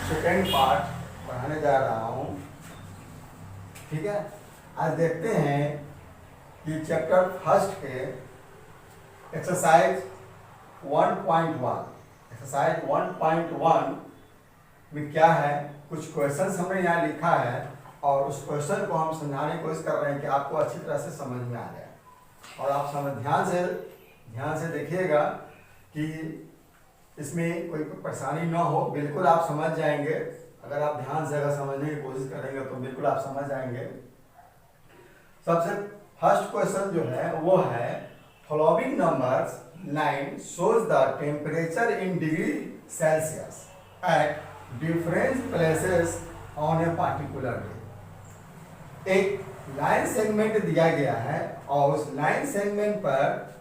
Second part पढ़ाने जा रहा हूँ। ठीक है, आज देखते हैं कि चैप्टर फर्स्ट के एक्सरसाइज 1.1 में क्या है, कुछ क्वेश्चंस हमने यहाँ लिखा है और उस क्वेश्चन को हम समझाने की कोशिश कर रहे हैं कि आपको अच्छी तरह से समझ में आ जाए। और आप ध्यान से देखिएगा कि इसमें कोई परेशानी ना हो, बिल्कुल आप समझ जाएंगे। अगर आप ध्यान से समझने की कोशिश करेंगे तो बिल्कुल आप समझ जाएंगे। सबसे फर्स्ट क्वेश्चन जो है वो है, following numbers 9 shows the temperature in degree Celsius at different places on a particular day। एक लाइन सेगमेंट दिया गया है और उस लाइन सेगमेंट पर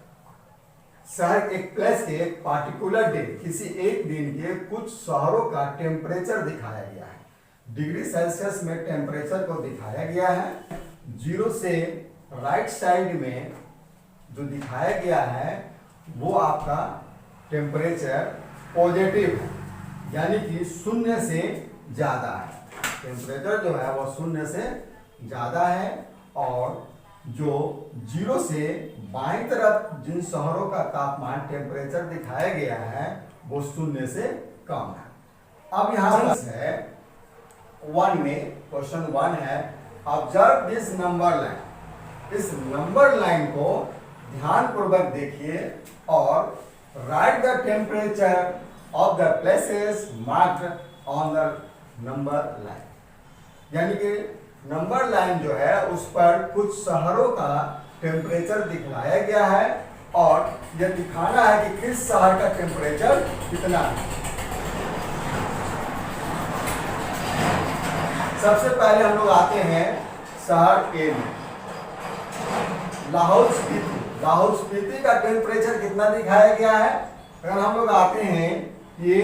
शहर एक प्लेस के एक पार्टिकुलर डे, किसी एक दिन के कुछ शहरों का टेम्परेचर दिखाया गया है। डिग्री सेल्सियस में टेम्परेचर को दिखाया गया है। 0 से राइट साइड में जो दिखाया गया है वो आपका टेम्परेचर पॉजिटिव है, यानी कि 0 से ज़्यादा है। टेम्परेचर जो है वो 0 से ज़्यादा है और जो 0 से बाईं तरफ जिन शहरों का तापमान टेम्परेचर दिखाया गया है वो 0 से कम है। अब यहाँ पर है 1 में, क्वेश्चन 1 है, ऑब्जर्व दिस नंबर लाइन। इस नंबर लाइन को ध्यान पूर्वक देखिए और right the temperature of the places marked on the number line. यानी कि नंबर लाइन जो है उस पर कुछ शहरों का टेम्परेचर दिखाया गया है और यह दिखाना है कि किस शहर का टेम्परेचर कितना है। सबसे पहले हम लोग आते हैं शहर ए में, लाहौल स्पीति। लाहौल स्पीति का टेम्परेचर कितना दिखाया गया है? अगर हम लोग आते हैं, ये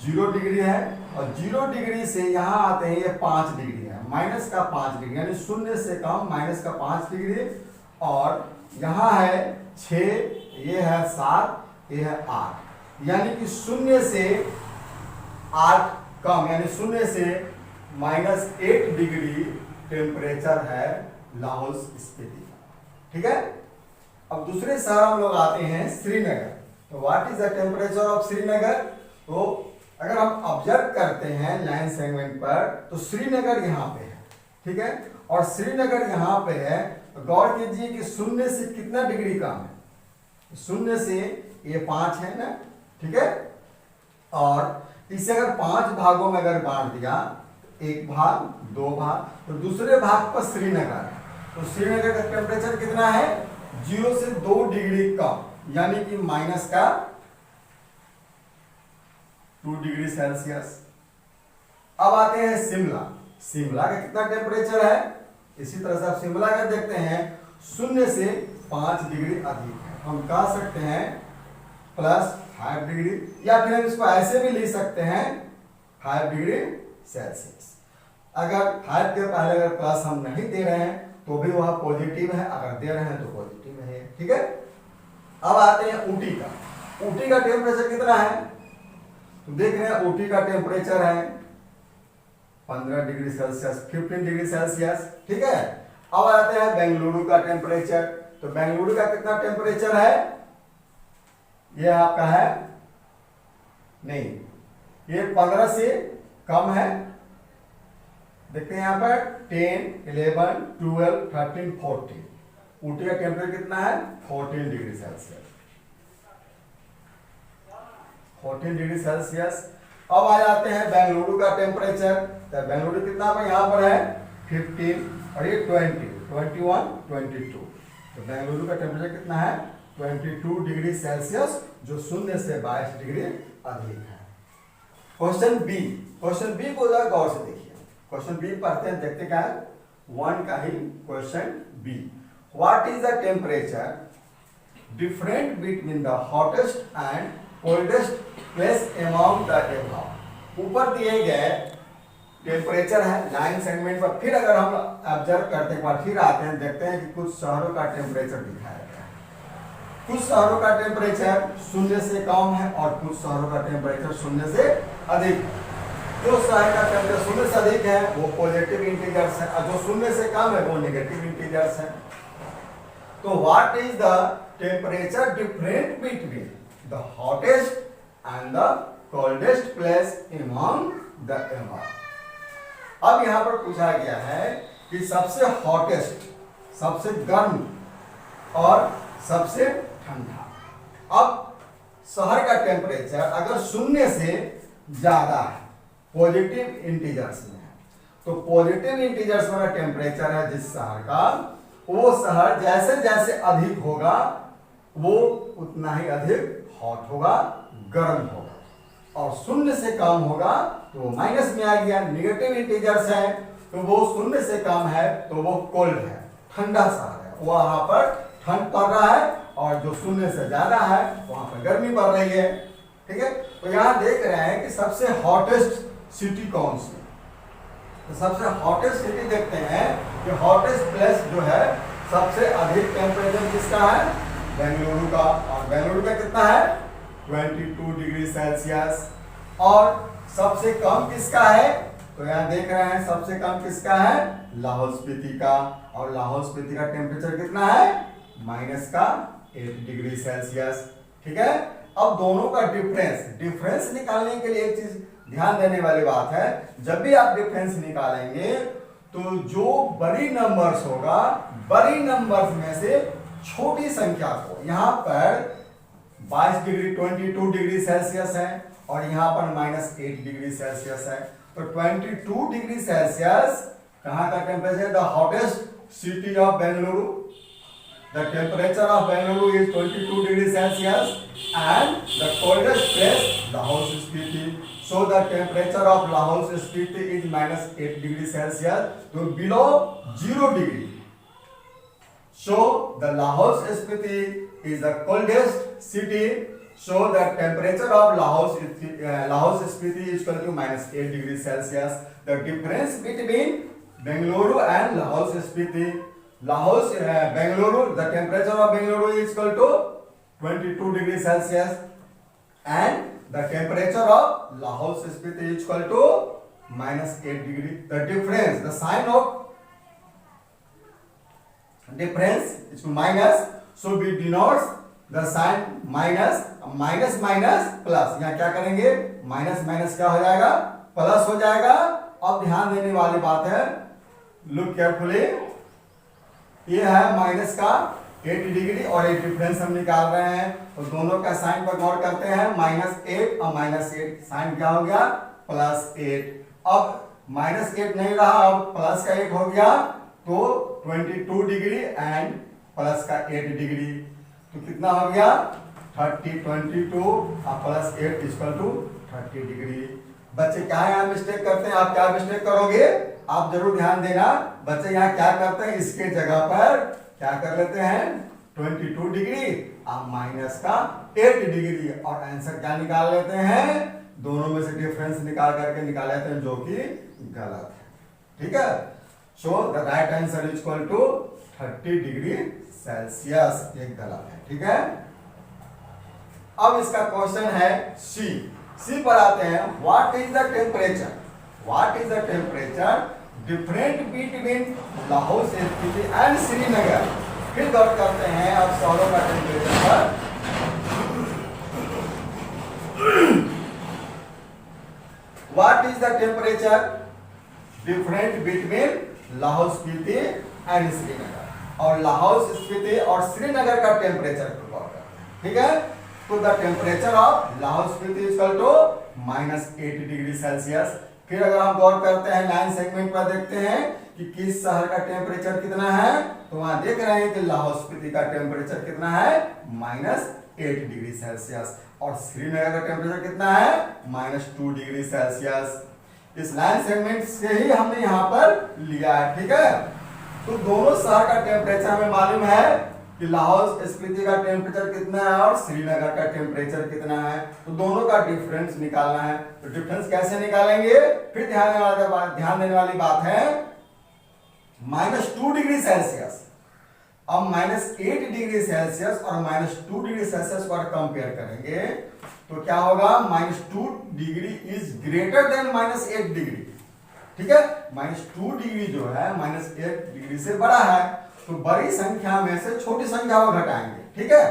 0 डिग्री है और 0 डिग्री से यहाँ आते हैं, ये 5 डिग्री है, माइनस का 5 डिग्री, यानी 0 से कम, माइनस का 5 डिग्री। और यहाँ है 6, ये है 7, ये है 8, यानी कि 0 से 8 कम, यानी 0 से -8 डिग्री टेम्परेचर है लाहौल स्पीति का। ठीक है, अब दूसरे शहर हम लोग आते हैं श्रीनगर। तो what is the temperature of Srinagar? तो अगर हम ऑब्जर्व करते हैं लाइन सेगमेंट पर तो श्रीनगर यहाँ पे है। ठीक है, और श्रीनगर यहाँ पे है, तो गौर कीजिए कि 0 से कितना डिग्री कम है? 0 से ये 5 है ना। ठीक है, और इसे अगर 5 भागों में अगर बांट दिया, एक भाग, 2 भाग, तो दूसरे भाग पर श्रीनगर है। तो श्रीनगर का टेम्परेचर कितना है? 0 से 2 डिग्री कम, यानी कि माइनस का 2 डिग्री सेल्सियस। अब आते हैं शिमला। शिमला का कितना टेम्परेचर है? इसी तरह से आप शिमला का देखते हैं, 0 से 5 डिग्री अधिक है। हम कह सकते हैं +5 डिग्री, या फिर हम इसको ऐसे भी लिख सकते हैं 5 डिग्री सेल्सियस। अगर 5 के पहले अगर प्लस हम नहीं दे रहे हैं तो भी वह पॉजिटिव है, अगर दे रहे हैं तो पॉजिटिव है। ठीक है, अब आते हैं ऊटी का। ऊटी का टेम्परेचर कितना है? तो देख रहे हैं ऊटी का टेम्परेचर है 15 डिग्री सेल्सियस, 15 डिग्री सेल्सियस। ठीक है, अब आते हैं बेंगलुरु का टेम्परेचर। तो बेंगलुरु का कितना टेम्परेचर है? यह आपका है, नहीं, ये 15 से कम है। देखते हैं यहाँ पर 10, 11, 12, 13, 14। ऊटी का टेम्परेचर कितना है? 14 डिग्री सेल्सियस, 14 डिग्री सेल्सियस। अब आ जाते हैं बेंगलुरु का टेम्परेचर। तो बेंगलुरु कितना पर यहाँ पर है? 15 और ये 20, 21, 22। तो बेंगलुरु का टेम्परेचर कितना है? 22 डिग्री सेल्सियस, जो 0 से 22 डिग्री अधिक है। Question B. क्वेश्चन बी को जरा गौर से देखिए। क्वेश्चन बी पढ़ते हैं, देखते क्या है, 1 का ही question B. What is the temperature different between the hottest and coldest place among the above. ऊपर दिए गए टेम्परेचर है लाइन सेगमेंट पर, फिर अगर हम ऑब्जर्व करते हैं, फिर आते हैं, देखते हैं कि कुछ शहरों का टेम्परेचर दिखाया गया है। कुछ शहरों का टेम्परेचर 0 से कम है और कुछ शहरों का टेम्परेचर 0 से अधिक। जो शहर का टेम्परेचर शून्य से अधिक है वो पॉजिटिव इंटीजर्स है, और जो शून्य से कम है वो नेगेटिव इंटीजर्स है। तो what is the temperature different between the hottest and the coldest place among the above. अब यहां पर पूछा गया है कि सबसे हॉटेस्ट, सबसे गर्म और सबसे ठंडा। अब शहर का टेम्परेचर अगर शून्य से ज्यादा है, पॉजिटिव इंटीजर्स में है, तो पॉजिटिव इंटीजर्स वाला टेम्परेचर है जिस शहर का, वो शहर जैसे जैसे अधिक होगा वो उतना ही अधिक हॉट होगा, गर्म होगा, और शून्य से कम होगा तो वो माइनस में आ गया, निगेटिव इंटीजर्स है तो वो शून्य से कम है तो वो कोल्ड है, ठंडा शहर है, वहां पर ठंड पड़ रहा है, और जो शून्य से ज्यादा है वहां पर गर्मी पड़ रही है। ठीक है, तो यहां देख रहे हैं कि सबसे हॉटेस्ट सिटी कौन सी, तो सबसे हॉटेस्ट सिटी देखते हैं कि हॉटेस्ट प्लेस जो है सबसे अधिक टेम्परेचर किसका है, बेंगलुरु का, और बेंगलुरु का कितना है 22 डिग्री सेल्सियस। और सबसे कम किसका है, तो यहाँ देख रहे हैं सबसे कम किसका है, लाहौल स्पीति का, और लाहौल स्पीति का टेम्परेचर कितना है -8 डिग्री सेल्सियस। ठीक है, अब दोनों का डिफरेंस निकालने के लिए एक चीज ध्यान देने वाली बात है, जब भी आप डिफरेंस निकालेंगे तो जो बड़ी नंबर्स होगा, बड़ी नंबर्स में से छोटी संख्या को, यहाँ पर 22 डिग्री 22 डिग्री सेल्सियस है और यहाँ पर -8 डिग्री सेल्सियस है, तो 22 डिग्री सेल्सियस कहाँ का temperature, the hottest city of Bengaluru, the temperature of Bengaluru is 22 degree Celsius and the coldest place Lahaul Spiti, so the temperature of Lahaul Spiti is -8 degree Celsius, so below 0 degree. So the Lahaul Spiti is the coldest city, so the temperature of Lahaul Spiti is equal to -8 degree Celsius. The difference between Bengaluru and Lahaul Spiti, Bengaluru, the temperature of Bengaluru is equal to 22 degree Celsius and the temperature of Lahaul Spiti is equal to -8 degree. The difference, the sign of difference is minus, so we denotes the sign minus, minus plus, यहाँ क्या करेंगे, minus minus क्या हो जाएगा, plus हो जाएगा। अब ध्यान देने वाली बात है, लुक केयरफुली, ये है माइनस का 8 डिग्री और एक डिफरेंस हम निकाल रहे हैं, तो दोनों का साइन पर गौर करते हैं, -8 और -8 साइन क्या हो गया, +8। अब -8 नहीं रहा, अब प्लस का 8 हो गया, तो 22 डिग्री एंड प्लस का 8 डिग्री, तो कितना हो गया 30, 22 और +8 = 30 डिग्री। बच्चे क्या यहाँ मिस्टेक करते हैं, आप क्या मिस्टेक करोगे, आप जरूर ध्यान देना, बच्चे यहाँ क्या करते हैं, इसके जगह पर क्या कर लेते हैं 22 डिग्री और माइनस का 8 डिग्री, और आंसर क्या निकाल लेते हैं, दोनों में से डिफरेंस निकाल करके निकाल लेते हैं, जो कि गलत है। ठीक है, so the right answer is equal to 30 degree Celsius, ये गलत है। ठीक है, अब इसका क्वेश्चन है सी पर आते हैं, what is the temperature different between Lahaul Spiti and Srinagar. फिर गौर करते हैं अब शहरों का टेम्परेचर पर। What is the temperature different between Lahaul Spiti and Srinagar, और लाहौल स्पीति और श्रीनगर का टेम्परेचर को गौर करते हैं। ठीक है, तो the temperature of Lahaul Spiti is equal to -8 degree Celsius. फिर अगर हम गौर करते हैं लाइन सेगमेंट पर, देखते हैं कि किस शहर का टेम्परेचर कितना है, तो वहां देख रहे हैं कि लाहौल स्पीति का टेम्परेचर कितना है -8 डिग्री सेल्सियस, और श्रीनगर का टेम्परेचर कितना है -2 डिग्री सेल्सियस। इस लाइन सेगमेंट से ही हमने यहाँ पर लिया है। ठीक है, तो दोनों शहर का टेम्परेचर हमें मालूम है कि लाहौल स्पीति का टेम्परेचर कितना है और श्रीनगर का टेम्परेचर कितना है, तो दोनों का डिफरेंस निकालना है। तो डिफरेंस कैसे निकालेंगे, फिर ध्यान देने वाली बात है, -2 डिग्री सेल्सियस, अब -8 डिग्री सेल्सियस और -2 डिग्री सेल्सियस को कंपेयर करेंगे, तो क्या होगा, -2 degree is greater than -8 degree. ठीक है, -2 डिग्री जो है -8 डिग्री से बड़ा है, तो बड़ी संख्या में से छोटी संख्या को घटाएंगे। ठीक है,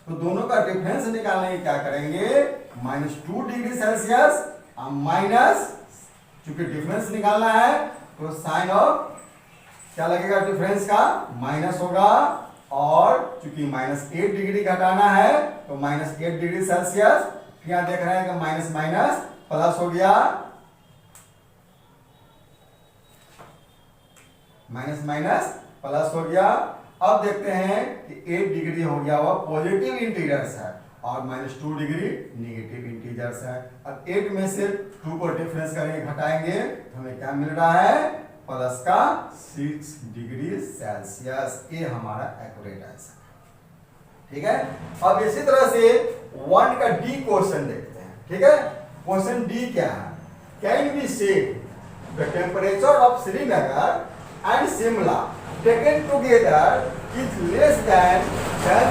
तो दोनों का डिफरेंस निकालने की क्या करेंगे, -2 डिग्री सेल्सियस माइनस, चूंकि डिफरेंस निकालना है तो साइन ऑफ क्या लगेगा, डिफरेंस का माइनस होगा, और चूंकि -8 डिग्री घटाना है तो -8 डिग्री सेल्सियस, यहां देख रहे हैं कि माइनस माइनस प्लस हो गया, माइनस माइनस प्लस हो गया। अब देखते हैं कि 8 डिग्री हो गया वो पॉजिटिव इंटीजर्स है और -2 डिग्री नेगेटिव इंटीजर्स है। अब 8 में से 2 को डिफरेंस करेंगे, घटाएंगे, तो हमें क्या मिल रहा है, प्लस का 6 डिग्री सेल्सियस। ये हमारा एक्यूरेट आंसर। ठीक है, अब इसी तरह से 1 का डी क्वेश्चन देखते हैं। ठीक है, क्वेश्चन डी क्या है, कैन बी से the temperature of Srinagar and Shimla taken together is less than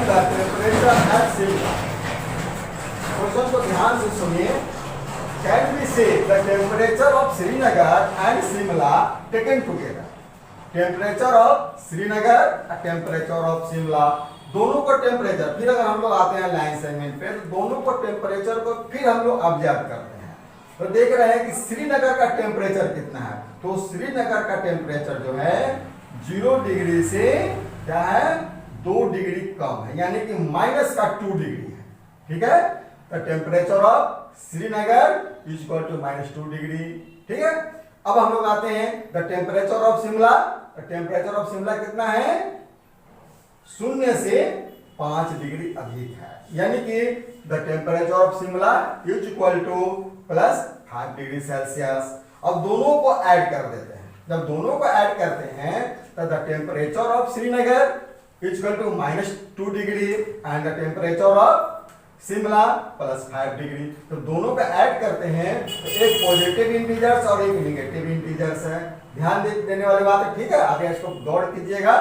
the temperature at Shimla. Question को ध्यान से सुनिए। कैन बी से the temperature of Srinagar and Shimla taken together. Temperature of Srinagar, temperature of Shimla, दोनों को टेम्परेचर, फिर अगर हम लोग आते हैं लाइन सेगमेंट पे तो दोनों को टेम्परेचर को फिर हम लोग ऑब्जर्व करते हैं, तो देख रहे हैं कि श्रीनगर का टेम्परेचर कितना है, तो श्रीनगर का टेम्परेचर जो है 0 डिग्री से क्या है, 2 डिग्री कम है, यानी कि -2 डिग्री है। ठीक है, तो temperature of Srinagar is equal to -2 degree. ठीक है, अब हम लोग आते हैं the temperature of Shimla. Temperature of Shimla कितना है, 0 से 5 डिग्री अधिक है, यानी कि the temperature of Shimla is equal to +5 degree Celsius. अब दोनों को ऐड कर देते हैं, जब दोनों को ऐड करते हैं तो the temperature of Srinagar is equal to -2 degree and the temperature of Shimla +5 degree. तो दोनों का ऐड करते हैं तो एक पॉजिटिव इंटीजर्स और एक नेगेटिव इंटीजर्स है। ध्यान देने वाली बात है। ठीक है, आगे इसको गौर कीजिएगा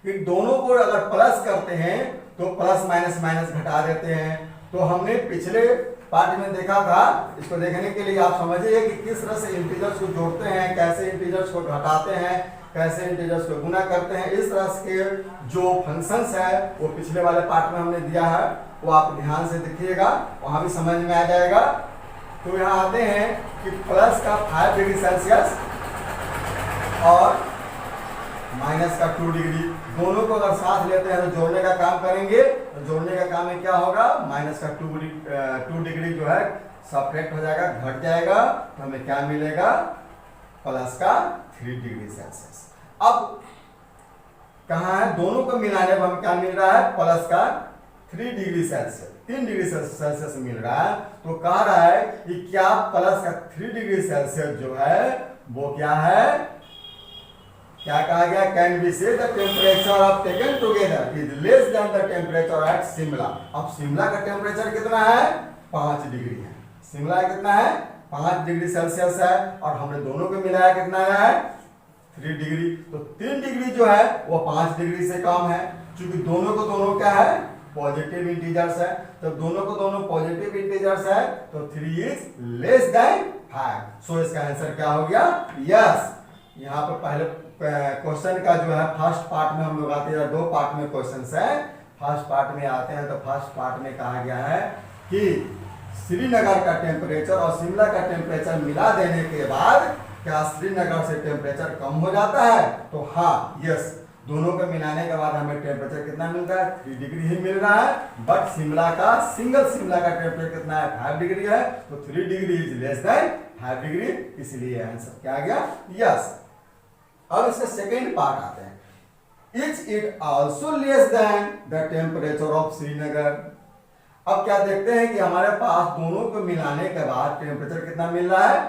कि दोनों को अगर प्लस करते हैं तो प्लस माइनस माइनस घटा देते हैं। तो हमने पिछले पार्ट में देखा था, इसको देखने के लिए आप समझिए कि किस तरह से इंटीजर्स को जोड़ते हैं, कैसे इंटीजर्स को घटाते हैं, कैसे इंटीजर्स को गुना करते हैं। इस तरह के जो फंक्शंस है वो पिछले वाले पार्ट में हमने दिया है, वो आप ध्यान से देखिएगा, वहां भी समझ में आ जाएगा। तो यहाँ आते हैं कि प्लस का 5 डिग्री सेल्सियस और -2 डिग्री, दोनों को अगर साथ लेते हैं तो जोड़ने का काम करेंगे, तो जोड़ने का काम में क्या होगा, -2 डिग्री जो है सब्ट्रैक्ट हो जाएगा, घट जाएगा, तो हमें क्या मिलेगा, +3 डिग्री सेल्सियस। अब कहाँ है, दोनों को मिलाने पर हमें क्या मिल रहा है, +3 डिग्री सेल्सियस, 3 डिग्री सेल्सियस मिल रहा है। तो कह रहा है कि क्या +3 डिग्री सेल्सियस जो है वो क्या है, क्या कहा गया, कैन बी से the temperature of taken together is less than the temperature at Shimla. अब शिमला का टेम्परेचर कितना है, 5 डिग्री है। शिमला कितना है, 5 डिग्री सेल्सियस है, और हमने दोनों को मिलाया कितना है, 3 डिग्री। तो 3 डिग्री जो है वो 5 डिग्री से कम है, क्योंकि दोनों को दोनों क्या है, पॉजिटिव इंटीजर्स है। तो दोनों को दोनों पॉजिटिव इंटीजर्स है, तो 3 इज लेस देन 5। सो इसका आंसर क्या हो गया, यस। यहाँ पर पहले क्वेश्चन का जो है फर्स्ट पार्ट में हम लोग आते हैं, 2 पार्ट में क्वेश्चंस है। फर्स्ट पार्ट में आते हैं तो फर्स्ट पार्ट में कहा गया है कि श्रीनगर का टेम्परेचर और शिमला का टेम्परेचर मिला देने के बाद क्या श्रीनगर से टेम्परेचर कम हो जाता है, तो हाँ, यस, दोनों को मिलाने के बाद हमें टेम्परेचर कितना मिल रहा है, 3 डिग्री ही मिल रहा है। बट शिमला का शिमला का टेम्परेचर कितना है, 5 डिग्री है, तो 3 degree is less than 5 degree, इसलिए आंसर क्या आ गया, यस। अब इसका सेकेंड पार्ट आते हैं, is it also less than the temperature of Srinagar. अब क्या देखते हैं कि हमारे पास दोनों को मिलाने के बाद टेम्परेचर कितना मिल रहा है,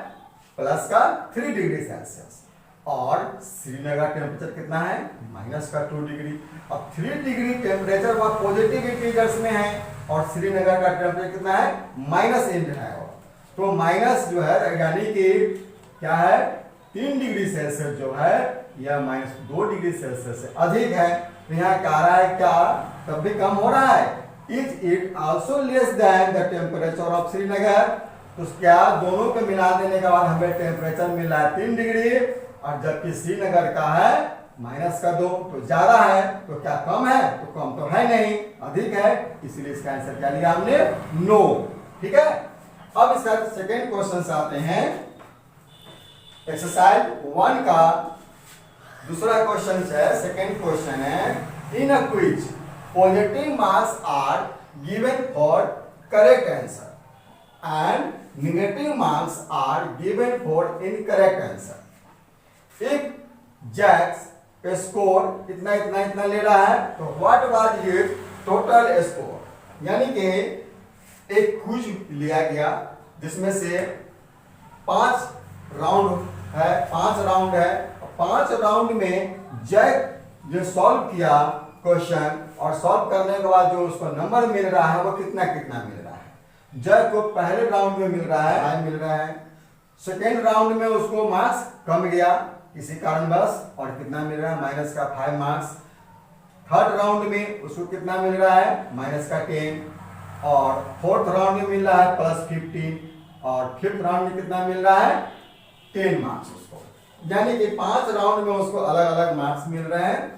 +3 डिग्री सेल्सियस, और श्रीनगर टेम्परेचर कितना है, -2 डिग्री। अब 3 डिग्री टेम्परेचर वह पॉजिटिव इंटीजर्स में है, और श्रीनगर का टेम्परेचर कितना है, -8 है, तो माइनस जो है यानी कि क्या है, 3 डिग्री सेल्सियस जो है यह -2 डिग्री सेल्सियस से अधिक है। तो यहाँ कह रहा है क्या, तब भी कम हो रहा है, is it also less than the temperature of Srinagar? तो क्या दोनों को मिला देने के बाद हमें टेम्परेचर मिल रहा है 3 डिग्री, और जबकि श्रीनगर का है -2, तो ज्यादा है, तो क्या कम है? तो कम तो है नहीं, अधिक है, इसलिए इसका आंसर क्या लिया हमने? नो। ठीक है, अब इसका सेकेंड क्वेश्चन से आते हैं। एक्सरसाइज 1 का दूसरा क्वेश्चन है, सेकेंड क्वेश्चन है, in a quiz positive marks are given for correct answer and negative marks are given for incorrect answer. If Jack's score इतना इतना इतना ले रहा है, तो what was his total score? यानी कि एक क्विज लिया गया जिसमें से 5 राउंड है, 5 राउंड है, 5 राउंड में जैक जो सॉल्व किया क्वेश्चन, और सॉल्व करने के बाद जो उसको नंबर मिल रहा है वो कितना कितना मिल रहा है। जैक को पहले राउंड में मिल रहा है 5 मिल रहा है, सेकेंड राउंड में उसको मार्क्स कम गया किसी कारणवश, और कितना मिल रहा है? -5 मार्क्स। थर्ड राउंड में उसको कितना मिल रहा है? -10, और फोर्थ राउंड में मिल रहा है +15, और फिफ्थ राउंड में कितना मिल रहा है? 10 मार्क्स उसको। यानी कि 5 राउंड में उसको अलग अलग मार्क्स मिल रहे हैं।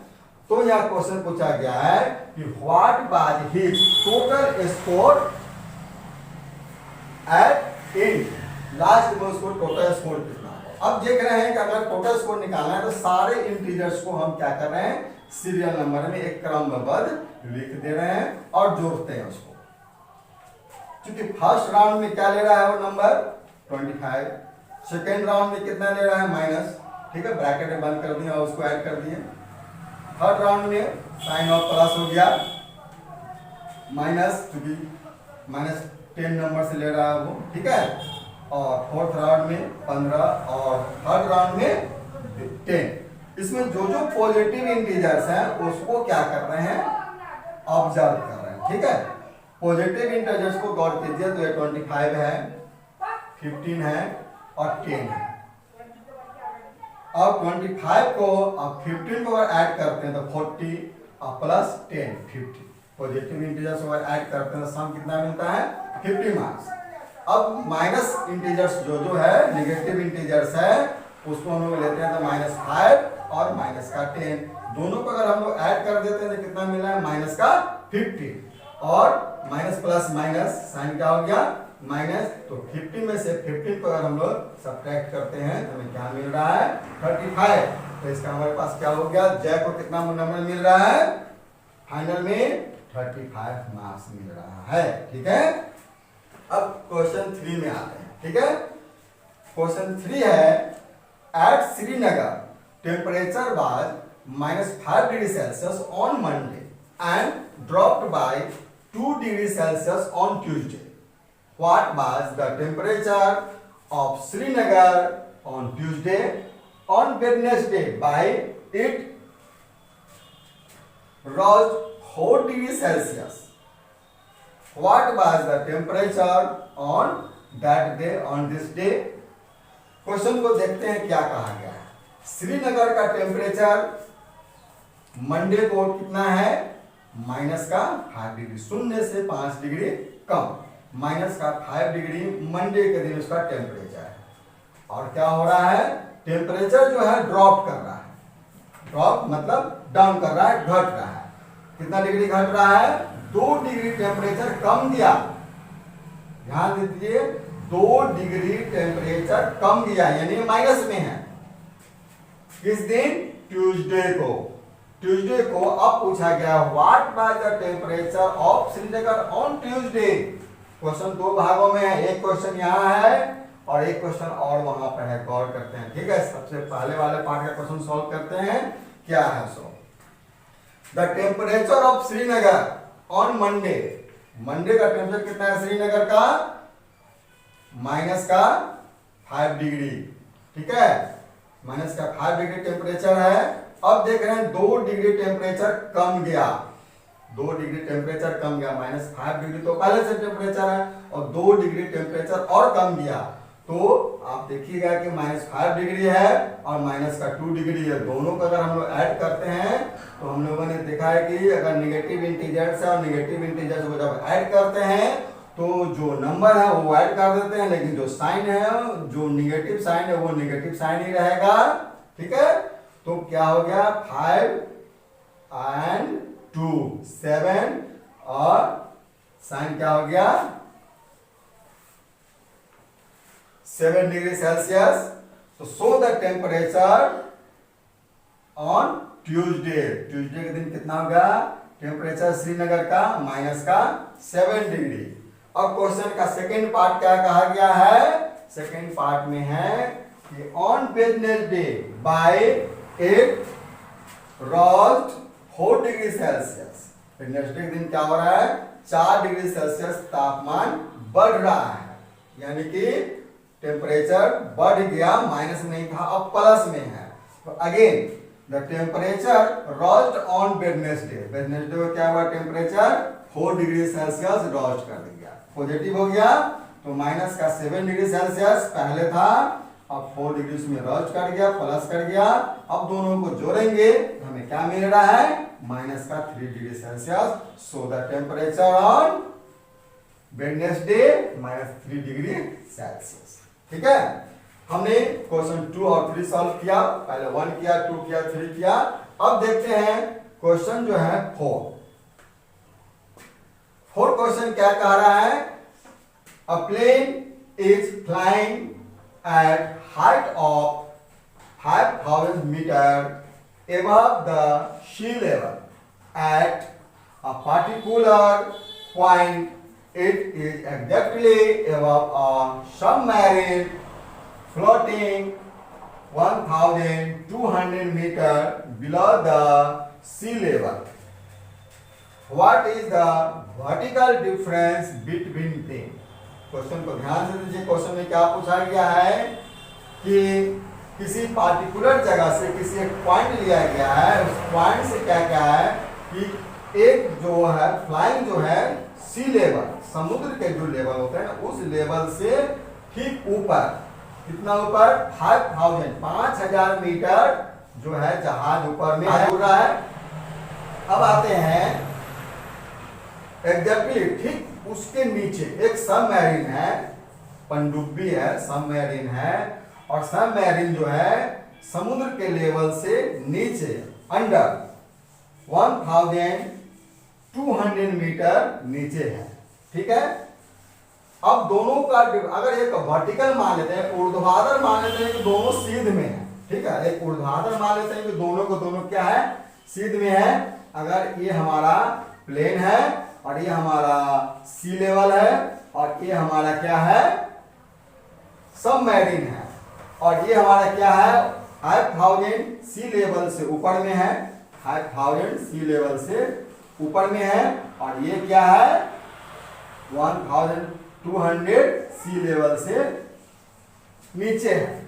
तो यह क्वेश्चन पूछा गया है कि what was his total score at end, last में उसको टोटल स्कोर कितना है। अब देख रहे हैं कि अगर टोटल स्कोर निकालना है तो सारे इंटीजर्स को हम क्या कर रहे हैं? सीरियल नंबर में एक क्रमबद्ध लिख दे रहे हैं और जोड़ते हैं उसको। क्योंकि फर्स्ट राउंड में क्या ले रहा है वो नंबर? 25, सेकेंड राउंड में कितना ले रहा है? माइनस, ठीक है, ब्रैकेट में बंद कर दिया और उसको ऐड कर दिए। थर्ड राउंड में साइन ऑफ प्लस हो गया, माइनस, क्योंकि -10 नंबर से ले रहा है वो, ठीक है, और फोर्थ राउंड में 15, और थर्ड राउंड में 10। इसमें जो जो पॉजिटिव इंटीजर्स हैं उसको क्या कर रहे हैं? ऑब्जर्व कर रहे हैं, ठीक है। पॉजिटिव इंटीजर्स को गौर कीजिए, तो ये 25 है, 15 है और 10 है। अब 25 को अब 15 को अगर ऐड करते हैं तो 40 और +10 50। पॉजिटिव इंटीजर्स को ऐड करते हैं तो सम कितना मिलता है? 50 मार्क्स। अब माइनस इंटीजर्स जो जो है, नेगेटिव इंटीजर्स है, उसको हम लोग लेते हैं तो -5 और -10, दोनों को अगर हम लोग ऐड कर देते हैं तो कितना मिल रहा है? -50, और माइनस प्लस माइनस साइन क्या हो गया? माइनस। तो 50 में से 15 को अगर हम लोग सब्ट्रैक्ट करते हैं तो हमें क्या मिल रहा है? 35। तो इसका हमारे पास क्या हो गया? जय को कितना नंबर मिल रहा है? फाइनल में 35 मार्क्स मिल रहा है, ठीक है। अब क्वेश्चन 3 में आते हैं, ठीक है। क्वेश्चन 3 है, at Srinagar temperature was -5 degree Celsius on Monday and dropped by 2 degree Celsius on Tuesday. What was the temperature of Srinagar on Tuesday? On Wednesday, by it rose 4 degrees Celsius. What was the temperature on that day, on this day? Question को देखते हैं क्या कहा गया है। श्रीनगर का temperature Monday को कितना है? -5 डिग्री, 0 से 5 डिग्री कम, -5 डिग्री मंडे के दिन उसका टेम्परेचर है। और क्या हो रहा है? टेम्परेचर जो है ड्रॉप कर रहा है। ड्रॉप मतलब डाउन कर रहा है, घट रहा है। कितना डिग्री घट रहा है? 2 डिग्री टेम्परेचर कम गया। ध्यान दीजिए, 2 डिग्री टेम्परेचर कम गया, यानी माइनस में है। किस दिन? ट्यूसडे को। ट्यूसडे को अब पूछा गया, what was the temperature of Srinagar on Tuesday. Question 2 भागों में है, एक क्वेश्चन यहाँ है और एक क्वेश्चन और वहां पर है, गौर करते हैं, ठीक है। सबसे पहले वाले पार्ट का क्वेश्चन सॉल्व करते हैं। क्या है? So the temperature of Srinagar on Monday, Monday का टेम्परेचर कितना है श्रीनगर का? -5 डिग्री, ठीक है, -5 डिग्री टेम्परेचर है। अब देख रहे हैं 2 डिग्री टेम्परेचर कम गया, 2 डिग्री टेम्परेचर कम गया। -5 डिग्री तो पहले से टेम्परेचर है और 2 डिग्री टेम्परेचर और कम गया, तो आप देखिएगा कि -5 डिग्री है और -2 डिग्री है। दोनों को अगर हम लोग ऐड करते हैं तो हम लोगों ने देखा है कि अगर नेगेटिव इंटीजर्स है और नेगेटिव इंटीजर्स को जब ऐड करते हैं तो जो नंबर है वो ऐड कर देते हैं, लेकिन जो साइन है, जो नेगेटिव साइन है वो नेगेटिव साइन ही रहेगा। ठीक है, तो क्या हो गया 5 and 2 7 और साइन क्या हो गया 7 डिग्री सेल्सियस। तो so the temperature on Tuesday, Tuesday के दिन कितना होगा टेम्परेचर श्रीनगर का -7 डिग्री। अब क्वेश्चन का सेकेंड पार्ट क्या कहा गया है, सेकेंड पार्ट में है कि on Wednesday by 8 rose 4 degree Celsius. Wednesday के दिन क्या हो रहा है 4 डिग्री सेल्सियस तापमान बढ़ रहा है, यानी कि टेम्परेचर बढ़ गया, माइनस में नहीं था अब प्लस में है। तो again the temperature roast on Wednesday, Wednesday को क्या हुआ टेम्परेचर 4 डिग्री सेल्सियस रोस्ट कर दिया, पॉजिटिव हो गया। तो -7 डिग्री सेल्सियस पहले था, अब 4 डिग्री उसमें रोस्ट कर गया, प्लस कर गया। अब दोनों को जोड़ेंगे हमें क्या मिल रहा है -3 degree Celsius. So the temperature on Wednesday -3 degree Celsius. ठीक है, हमने क्वेश्चन 2 और 3 सॉल्व किया, पहले 1 किया, 2 किया, 3 किया। अब देखते हैं क्वेश्चन जो है 4 क्वेश्चन क्या कह रहा है, a plane is flying at height of 5000 metre above the sea level at a particular point. It is exactly above a submarine floating 1200 meter below the sea level. What is the vertical difference between them? Question को ध्यान से दीजिए। Question में क्या पूछा गया है कि किसी पार्टिकुलर जगह से किसी एक पॉइंट लिया गया है, उस पॉइंट से क्या क्या है कि एक जो है फ्लाइंग जो है सी लेवल, समुद्र के जो लेवल होते हैं ना, उस लेवल से ठीक ऊपर, कितना ऊपर 5000 मीटर जो है जहाज ऊपर में उड़ रहा है। अब आते हैं एग्जैक्टली ठीक उसके नीचे एक सबमरीन है, पनडुब्बी है, सबमरीन है, और सबमरीन जो है समुद्र के लेवल से नीचे अंडर 1200 मीटर नीचे है। ठीक है, अब दोनों का अगर एक वर्टिकल मान लेते हैं, ऊर्ध्वाधर मान लेते हैं कि दोनों सीध में है। ठीक है, एक ऊर्ध्वाधर मान लेते हैं कि दोनों को दोनों क्या है सीध में है। अगर ये हमारा प्लेन है और ये हमारा सी लेवल है और ये हमारा क्या है सबमरीन है, और ये हमारा क्या है 5000 सी लेवल से ऊपर में है, 5000 सी लेवल से ऊपर में है, और ये क्या है 1200 सी लेवल से नीचे है।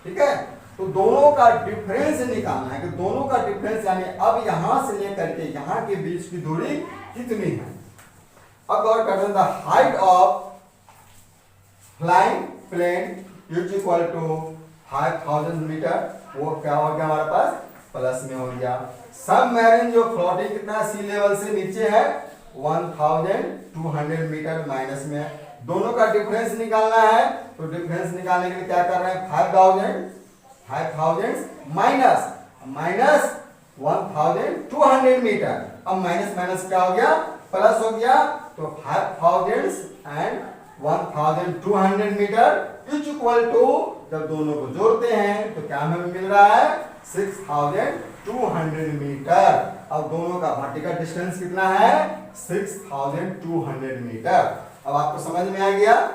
ठीक है, तो दोनों का डिफरेंस निकालना है कि दोनों का डिफरेंस यानी अब यहां से लेकर के यहां के बीच की दूरी कितनी है। अब गौर करते हैं, the height of flying plane is equal to 5000 metre, वो क्या हो गया हमारे पास प्लस में हो गया। सबमरीन जो फ्लोटिंग कितना सी लेवल से नीचे है 1200 मीटर माइनस में है। दोनों का डिफरेंस निकालना है, तो डिफरेंस निकालने के लिए क्या कर रहे हैं 5000 माइनस 1200 मीटर। अब माइनस माइनस क्या हो गया प्लस हो गया, तो 5000 and 1200 metre is equal to, जब दोनों को जोड़ते हैं तो क्या हमें मिल रहा है 6200 मीटर। अब दोनों का वर्टिकल डिस्टेंस कितना है 6200 मीटर। अब आपको समझ में आ गया।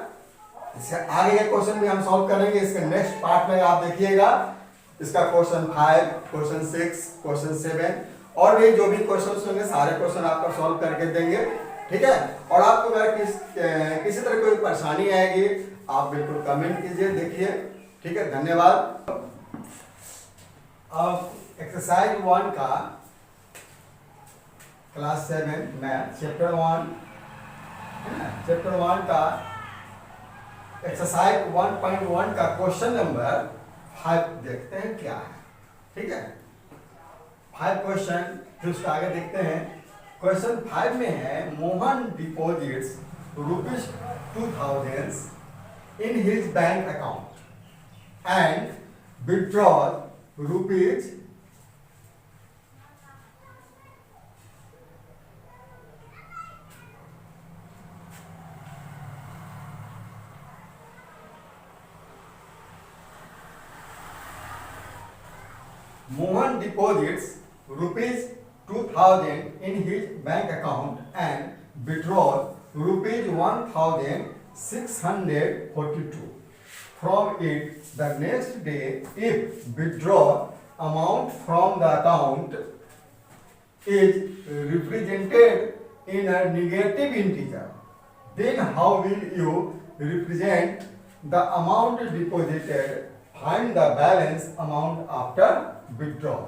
इसके आगे के क्वेश्चन भी हम सॉल्व करेंगे, इसके नेक्स्ट पार्ट में आप देखिएगा। इसका क्वेश्चन 5, क्वेश्चन 6, क्वेश्चन 7 और भी जो भी क्वेश्चन होंगे सारे क्वेश्चन आपको सॉल्व करके देंगे। ठीक है, और आपको अगर किसी तरह कोई परेशानी आएगी आप बिल्कुल कमेंट कीजिए, देखिए। ठीक है, धन्यवाद। अब एक्सरसाइज 1 का क्लास 7 मैथ चैप्टर 1 का एक्सरसाइज 1.1 का क्वेश्चन नंबर 5 देखते हैं क्या है। ठीक है, 5 क्वेश्चन, फिर उसके आगे देखते हैं। क्वेश्चन 5 में है Mohan deposits ₹2000 in his bank account and withdraws rupees Mohan deposits ₹2000 in his bank account and withdraws ₹1642 from it the next day. If withdraw amount from the account is represented in a negative integer, then how will you represent the amount deposited? Find the balance amount after withdrawal.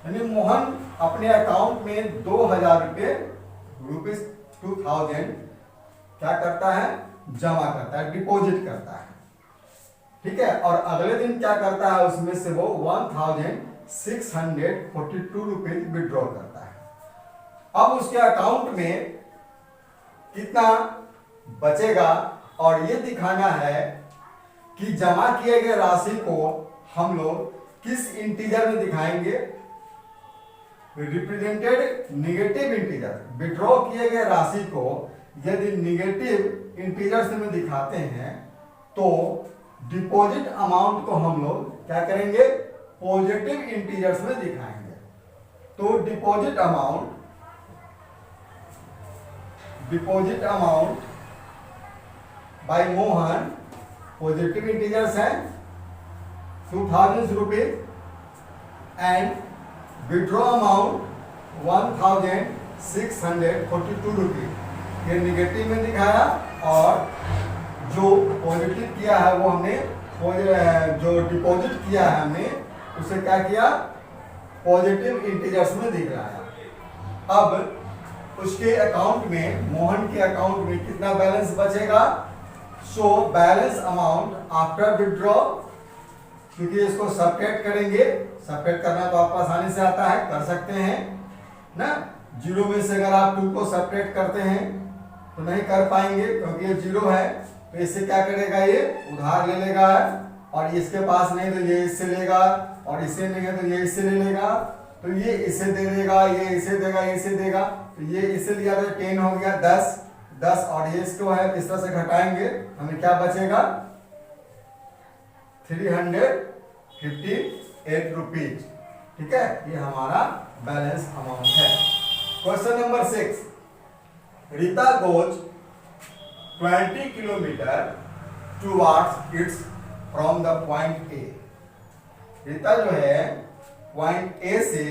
यानी मोहन अपने account में 2000 रुपये ₹2000 क्या करता है, जमा करता है, डिपॉजिट करता है। ठीक है, और अगले दिन क्या करता है, उसमें से वो 1642 रुपये विड्रॉ करता है। अब उसके अकाउंट में कितना बचेगा और ये दिखाना है कि जमा किए गए राशि को हम लोग किस इंटीजर में दिखाएंगे, रिप्रेजेंटेड नेगेटिव इंटीजर। विड्रॉ किए गए राशि को यदि नेगेटिव इंटीजर से में दिखाते हैं तो डिपॉजिट अमाउंट को हम लोग क्या करेंगे, पॉजिटिव इंटीजर्स में दिखाएंगे। तो deposit amount by Mohan, positive integers हैं 2000 rupees and withdraw amount 1642 rupees. ये निगेटिव में दिखाया और जो पॉजिटिव किया है वो हमने, जो डिपॉजिट किया है हमने उसे क्या किया, पॉजिटिव इंटीजर्स में दिखाया। अब उसके अकाउंट में, मोहन के अकाउंट में कितना बैलेंस बचेगा, so balance amount after withdraw, क्योंकि इसको सब्ट्रैक्ट करेंगे। सब्ट्रैक्ट करना तो आपको आसानी से आता है, कर सकते हैं ना। 0 में से अगर आप 2 को सब्ट्रैक्ट करते हैं तो नहीं कर पाएंगे क्योंकि ये 0 है। तो इससे क्या करेगा, ये उधार ले लेगा और इसके पास नहीं तो ये इससे लेगा, और इससे नहीं है तो ये इससे ले लेगा। तो ये इसे दे देगा, ये इसे देगा, ये इसे देगा। तो ये इसे लिया तो 10 हो गया, 10 और ये इसको है, इस तरह से घटाएंगे, हमें क्या बचेगा 358 रुपीज। ठीक है, ये हमारा बैलेंस अमाउंट है। Question number 6, Rita goes 20 kilometre towards it's from the point A. Rita जो है पॉइंट ए से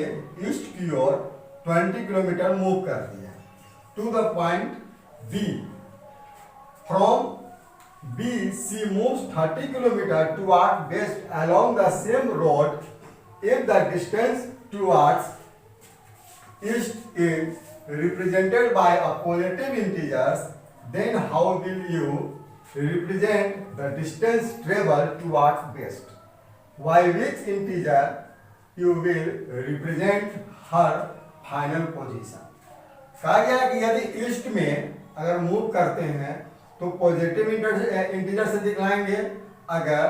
ईस्ट की ओर 20 किलोमीटर मूव करती है to the point B. From B, she moves 30 kilometers toward west along the same road. If the distance towards east is represented by a positive integers, then how will you represent the distance traveled towards west? By which integer you will represent her final position? कहा गया कि यदि east में अगर move करते हैं तो positive integer से दिखलाएंगे। अगर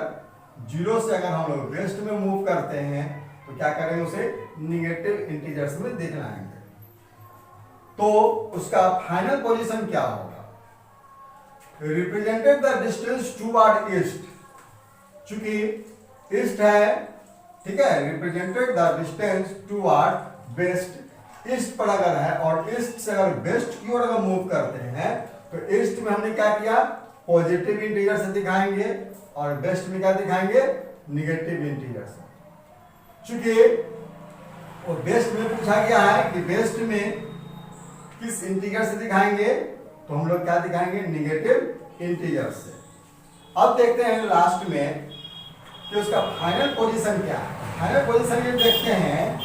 0 से अगर हम लोग वेस्ट में मूव करते हैं तो क्या करेंगे, उसे निगेटिव इंटीजर्स में दिखलाएंगे। तो उसका फाइनल पोजीशन क्या होगा, represented the distance toward east, चूंकि ईस्ट है, ठीक है, represented the distance toward west, east पर अगर है और ईस्ट से अगर वेस्ट की ओर अगर मूव करते हैं तो ईस्ट में हमने क्या किया, पॉजिटिव इंटीजर से दिखाएंगे और वेस्ट में क्या दिखाएंगे, निगेटिव इंटीजर से। चूंकि वो वेस्ट में पूछा गया है कि वेस्ट में किस इंटीजर से दिखाएंगे, तो हम लोग क्या दिखाएंगे, निगेटिव इंटीजर से। अब देखते हैं लास्ट में कि उसका फाइनल पोजीशन क्या है। फाइनल पोजीशन ये देखते हैं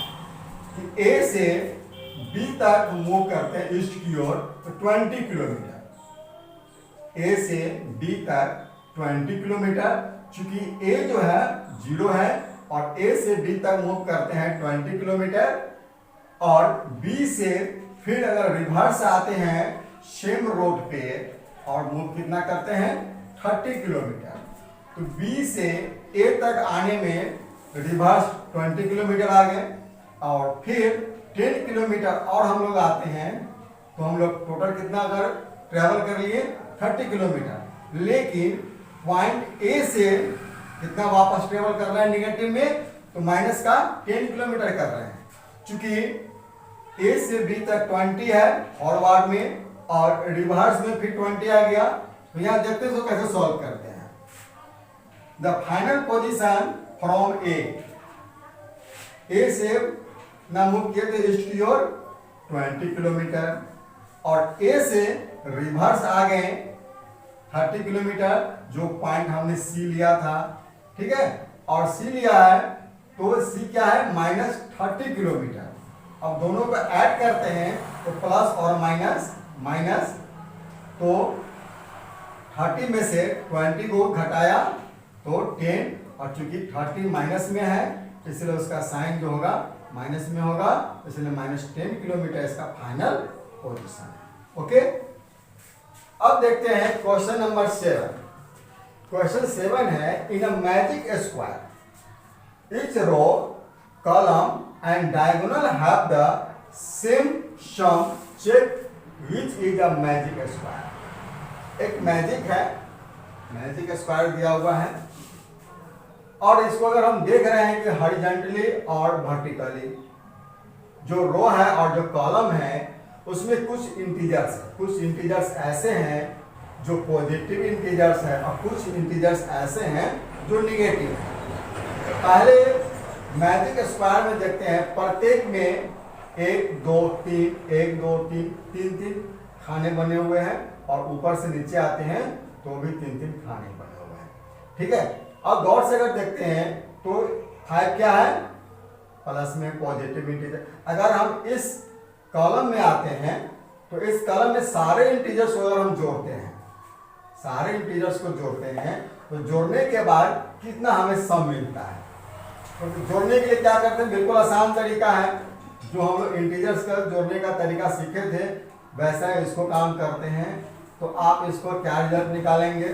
कि ए से बी तक मूव करते हैं ईस्ट की ओर तो 20 किलोमीटर। ए से बी तक 20 किलोमीटर। चूंकि ए जो है 0 है और ए से बी तक मूव करते हैं 20 किलोमीटर, और बी से फिर अगर रिवर्स आते हैं सेम रोड पे और मूव कितना करते हैं 30 किलोमीटर। तो बी से ए तक आने में रिवर्स 20 किलोमीटर आ गए, और फिर 10 किलोमीटर और हम लोग आते हैं, तो हम लोग टोटल कितना अगर ट्रेवल कर लिए 30 किलोमीटर। लेकिन पॉइंट ए से कितना वापस ट्रेवल कर रहे हैं निगेटिव में, तो माइनस का 10 किलोमीटर कर रहे हैं। चूंकि ए से बी तक 20 है फॉरवर्ड में, और रिवर्स में फिर 20 आ गया, तो यहां देखते हैं तो कैसे सॉल्व करते हैं। द फाइनल पोजीशन फ्रॉम ए से ना मूव किए थे ईस्ट की ओर 20 किलोमीटर, और ए से रिवर्स आ गए 30 किलोमीटर, जो पॉइंट हमने सी लिया था, ठीक है। और सी लिया है तो सी क्या है -30 किलोमीटर। अब दोनों को ऐड करते हैं तो प्लस और माइनस माइनस, तो 30 में से 20 को घटाया तो 10, और चूंकि 30 माइनस में है इसलिए उसका साइन जो होगा माइनस में होगा, इसलिए -10 किलोमीटर इसका फाइनल पोजीशन है। ओके, अब देखते हैं क्वेश्चन नंबर 7। क्वेश्चन 7 है, in a magic square each row column and diagonal have the same sum, check which is a magic square. एक मैजिक है, मैजिक स्क्वायर दिया हुआ है, और इसको अगर हम देख रहे हैं कि हॉरिजॉन्टली और वर्टिकली जो रो है और जो कॉलम है उसमें कुछ इंटीजर्स है, कुछ इंटीजर्स ऐसे हैं जो पॉजिटिव इंटीजर्स है और कुछ इंटीजर्स ऐसे हैं जो निगेटिव है। पहले मैजिक स्क्वायर में देखते हैं, प्रत्येक में 1 2 3 1 2 3 3 3 खाने बने हुए हैं, और ऊपर से नीचे आते हैं तो भी 3 3 खाने बने हुए हैं, ठीक है। अब गौर से अगर देखते हैं तो 5 क्या है प्लस में पॉजिटिव इंटीजर। अगर हम इस कॉलम में आते हैं तो इस कॉलम में सारे इंटीजर्स को अगर हम जोड़ते हैं, सारे इंटीजर्स को जोड़ते हैं, तो जोड़ने के बाद कितना हमें सम मिलता है। तो जोड़ने के लिए क्या करते हैं, बिल्कुल आसान तरीका है, जो हम लोग इंटीजर्स का जोड़ने का तरीका सीखे थे वैसा इसको काम करते हैं। तो आप इसको क्या रिजल्ट निकालेंगे,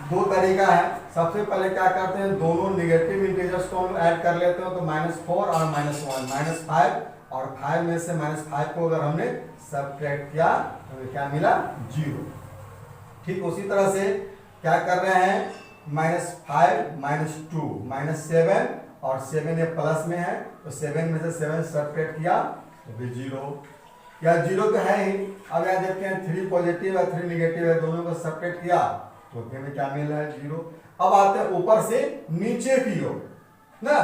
2 तरीका है। सबसे पहले क्या करते हैं, दोनों निगेटिव इंटीजर्स को हम ऐड कर लेते हैं, तो -4 और -1 -5, और 5 में से -5 को अगर हमने सबट्रैक्ट किया तो क्या मिला 0। ठीक उसी तरह से क्या कर रहे हैं, -5 -2 -7, और 7 ये प्लस में है तो 7 में से 7 सबट्रैक्ट किया तो भी 0, या 0 तो है ही। अब यहाँ देखते हैं 3 पॉजिटिव है 3 निगेटिव है, दोनों को सबट्रैक्ट किया तो हमें क्या मिल रहा है 0। अब आते हैं ऊपर से नीचे की ओर ना,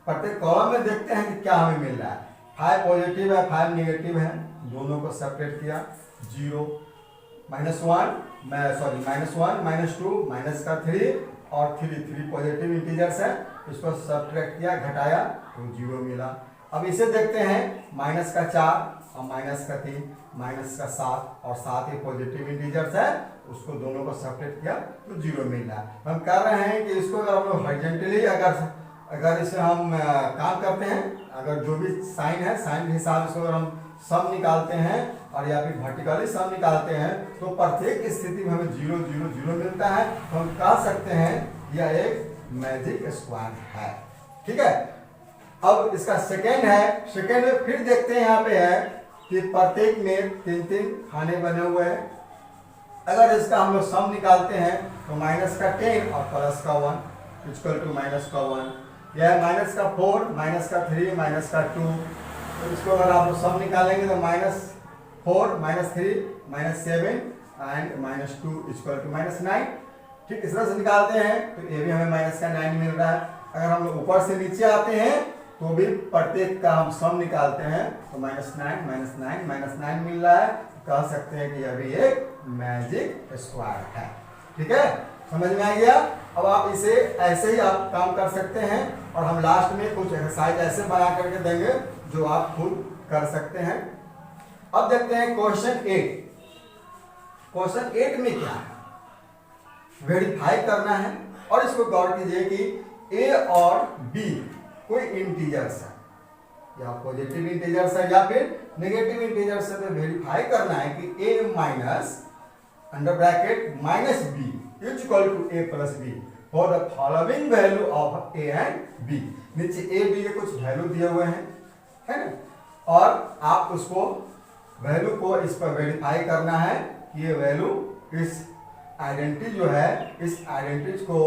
प्रत्येक कॉलम में देखते हैं कि क्या हमें मिल रहा है। 5 पॉजिटिव है 5 निगेटिव है, दोनों को सबट्रैक्ट किया 0, -1 -2 माइनस का 3 और 3 पॉजिटिव इंटीजर्स है, इसको सबट्रैक्ट किया घटाया तो 0 मिला। अब इसे देखते हैं, माइनस का 4 और माइनस का 3 माइनस का 7 और 7 ये पॉजिटिव इंटीजर्स है, उसको दोनों को सबट्रैक्ट किया तो 0 मिल रहा है। हम कह रहे हैं कि इसको अगर हम लोग हॉरिजॉन्टली अगर इसे हम काम करते हैं, अगर जो भी साइन है साइन के हिसाब से अगर हम सम निकालते हैं और या फिर वर्टिकली सम निकालते हैं, तो प्रत्येक स्थिति में हमें 0 0 0 मिलता है। तो हम कह सकते हैं यह एक मैजिक स्क्वायर है, ठीक है। अब इसका सेकेंड है, सेकेंड में फिर देखते हैं यहाँ पे है कि प्रत्येक में 3 3 खाने बने हुए हैं। अगर इसका हम लोग सम निकालते हैं तो माइनस का 10 और प्लस का 1 इक्वल टू माइनस का 1, यह माइनस का 4 माइनस का 3 माइनस का 2, तो इसको अगर आप लोग सम निकालेंगे तो -4 -3 -7 एंड -2 इक्वल टू -9। ठीक इस तरह से निकालते हैं तो ये भी हमें माइनस का 9 मिल रहा है। अगर हम लोग ऊपर से नीचे आते हैं तो भी प्रत्येक का हम सम निकालते हैं तो -9 मिल रहा है। कह सकते हैं कि यह भी एक मैजिक स्क्वायर है, ठीक है, समझ में आ गया। अब आप इसे ऐसे ही आप काम कर सकते हैं, और हम लास्ट में कुछ एक्सरसाइज ऐसे बना करके देंगे जो आप खुद कर सकते हैं। अब देखते हैं क्वेश्चन 8। क्वेश्चन 8 में क्या है, वेरीफाई करना है। और इसको गौर कीजिए कि ए और बी कोई इंटीजर्स है, या पॉजिटिव इंटीजर्स है या फिर नेगेटिव इंटीजर्स है। तो वेरीफाई करना है कि A minus under bracket minus B is equal to A plus B for the following value of A and B. नीचे ए बी के कुछ वैल्यू दिए हुए हैं, है ना, और आप उसको वैल्यू को इस पर वेरीफाई करना है कि ये वैल्यू इस आइडेंटिटी जो है इस आइडेंटिटी को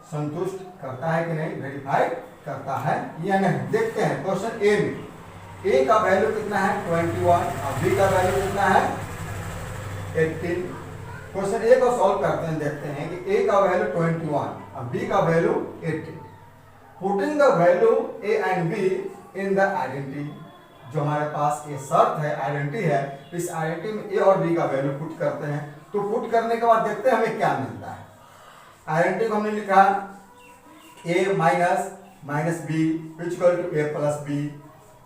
संतुष्ट करता है कि नहीं, वेरीफाई करता है या नहीं। देखते हैं क्वेश्चन ए में ए का वैल्यू कितना है 21 और बी का वैल्यू कितना है 18। क्वेश्चन ए को सॉल्व करते हैं, देखते हैं कि ए का वैल्यू 21 और बी का value 18। Putting the value A and be in the identity, जो हमारे पास ये शर्त है, आइडेंटिटी है, इस आइडेंटिटी में ए और बी का वैल्यू पुट करते हैं। तो पुट करने के बाद देखते हैं हमें क्या मिलता है। आइडेंटिटी को हमने लिखा A minus minus B equal to A plus B.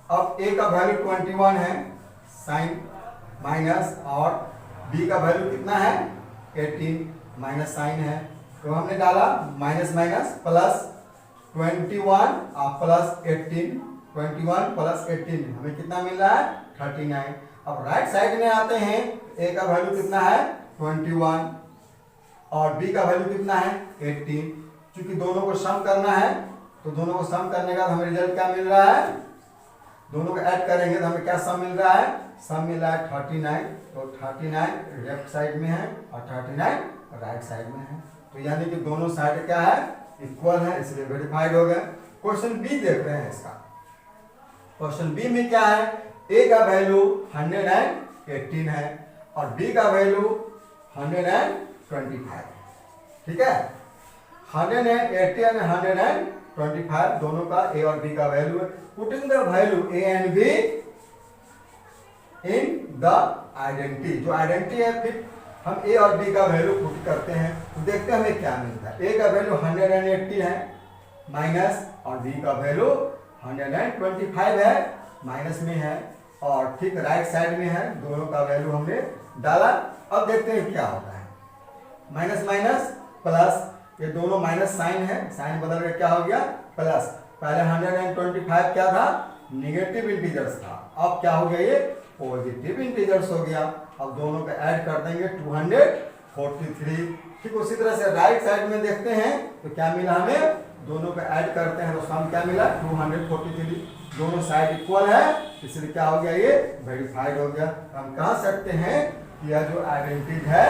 अब ए का वैल्यू 21 है साइन माइनस, और बी का वैल्यू कितना है 18 माइनस साइन है। तो हमने डाला माइनस माइनस प्लस 21 और प्लस 18, 21 प्लस 18 हमें कितना मिल रहा है 39। अब राइट साइड में आते हैं, ए का वैल्यू कितना है 21 और बी का वैल्यू कितना है 18। क्योंकि दोनों को सम करना है तो दोनों को सम करने का हमें रिजल्ट क्या मिल रहा है, दोनों को ऐड करेंगे तो हमें क्या सम मिल रहा है, सम मिल रहा है 39। तो 39 लेफ्ट साइड में है और 39 राइट साइड में है। तो यानी कि दोनों साइड क्या है इक्वल है, इसलिए वेरीफाइड हो गया। क्वेश्चन बी देख रहे हैं इसका। क्वेश्चन बी में क्या है, ए का वैल्यू 118 है और बी का वैल्यू 125 है। ठीक है, 180 एंड 125 दोनों का ए और बी का वैल्यू है। Putting the value A and be in the identity, जो आइडेंटिटी है फिर हम ए और बी का वैल्यू पुट करते हैं तो देखते हैं हमें क्या मिलता है। ए का वैल्यू 180 है माइनस, और बी का वैल्यू 125 है माइनस में है, और ठीक राइट साइड में है, दोनों का वैल्यू हमने डाला। अब देखते हैं क्या होता है, माइनस माइनस प्लस, ये दोनों माइनस साइन है, साइन बदल के क्या हो गया प्लस। पहले 125 क्या था निगेटिव इंटीजर्स था, अब क्या हो गया ये पॉजिटिव इंटीजर्स हो गया। अब दोनों को ऐड कर देंगे 243। ठीक उसी तरह से राइट साइड में देखते हैं तो क्या मिला हमें, दोनों को ऐड करते हैं तो सम क्या मिला 243। दोनों साइड इक्वल है इसलिए क्या हो गया ये वेरीफाइड हो गया। हम कह सकते हैं कि यह जो आइडेंटिटी है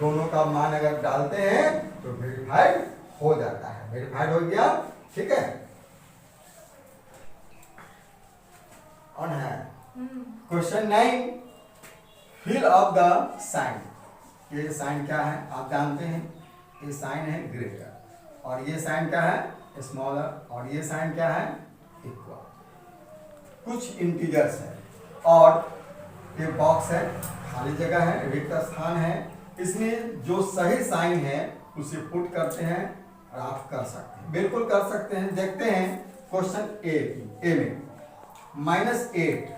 दोनों का मान अगर डालते हैं तो वेरीफाइड हो जाता है, वेरीफाइड हो गया। ठीक है, ऑन है question 9, fill of the sign. ये साइन क्या है आप जानते हैं, ये साइन है ग्रेटर और ये साइन क्या है स्मॉलर, और ये साइन क्या है इक्वल। कुछ इंटीजर्स है और ये बॉक्स है, खाली जगह है, रिक्त स्थान है, इसमें जो सही साइन है उसे पुट करते हैं और आप कर सकते हैं, बिल्कुल कर सकते हैं। देखते हैं क्वेश्चन ए में -8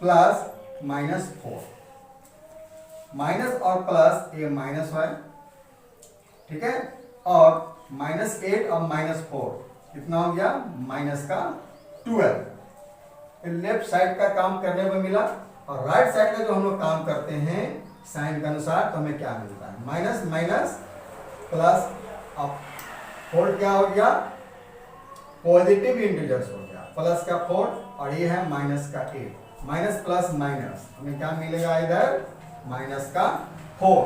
प्लस -4, माइनस और प्लस ये माइनस है, ठीक है, और -8 और -4 कितना हो गया माइनस का 12। लेफ्ट साइड का काम करने में मिला और राइट साइड का जो हम लोग काम करते हैं साइन के अनुसार तो हमें क्या मिलता है माइनस माइनस प्लस। अब 4 क्या हो गया पॉजिटिव इंटीजर्स हो गया, प्लस का 4 और ये है माइनस का 8, माइनस प्लस माइनस हमें क्या मिलेगा इधर माइनस का 4।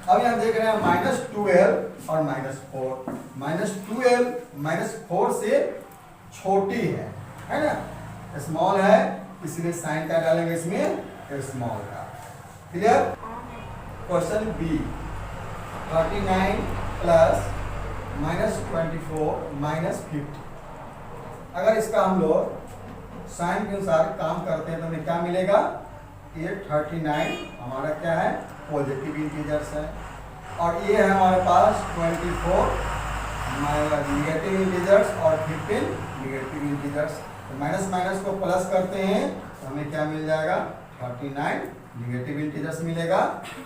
अब यहाँ देख रहे हैं -12 और -4, -12 -4 से छोटी है ना, स्मॉल है इसलिए साइन का डालेंगे इसमें स्मॉल का। क्लियर। क्वेश्चन बी 39 प्लस -24 -50। अगर इसका हम लोग साइन के अनुसार काम करते हैं तो हमें क्या मिलेगा, ये 39 हमारा क्या है पॉजिटिव इंटीजर्स है और ये है हमारे पास 24 नेगेटिव इंटीजर्स और 15 नेगेटिव इंटीजर्स। तो माइनस माइनस को प्लस करते हैं तो हमें क्या मिल जाएगा 39 निगेटिव इंटीजर्स मिलेगा।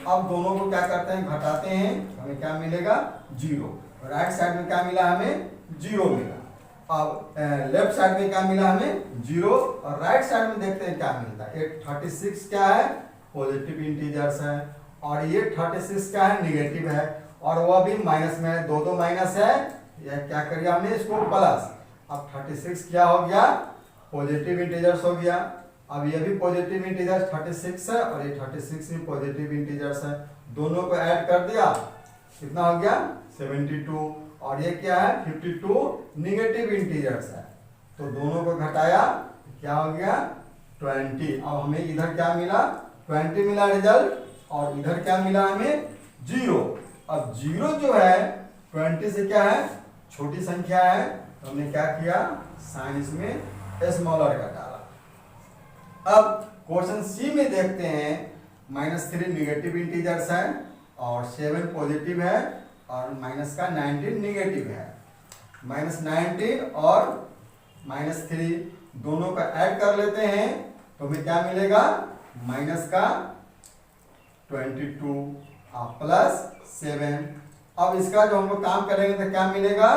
अब दोनों को क्या करते हैं, घटाते हैं, हमें क्या मिलेगा, 0। राइट साइड में क्या मिला, हमें 0 मिला। अब लेफ्ट साइड में क्या मिला, हमें 0, और राइट साइड में देखते हैं क्या मिलता है। 36 क्या है, पॉजिटिव इंटीजर्स है, और ये 36 क्या है, निगेटिव है, और वह भी माइनस में है, दो माइनस है, या क्या करिए हमने इसको प्लस। अब 36 क्या हो गया, पॉजिटिव इंटीजर्स हो गया। अब ये भी पॉजिटिव इंटीजर्स 36 है, और ये 36 भी पॉजिटिव इंटीजर्स है। दोनों को ऐड कर दिया, कितना हो गया, 72, और ये क्या है, 52 निगेटिव इंटीजर्स है। तो दोनों को घटाया, क्या हो गया, 20। अब हमें इधर क्या मिला, 20 मिला रिजल्ट, और इधर क्या मिला हमें, 0। अब 0 जो है 20 से क्या है, छोटी संख्या है, तो हमने क्या किया, साइन इसमें स्मॉलर का डाला। अब क्वेश्चन सी में देखते हैं, -3 निगेटिव इंटीजर्स है, और 7 पॉजिटिव है, और माइनस का 19 निगेटिव है। -19 और -3 दोनों का ऐड कर लेते हैं, तो हमें क्या मिलेगा, माइनस का 22 प्लस 7। अब इसका जो हम लोग काम करेंगे तो क्या मिलेगा,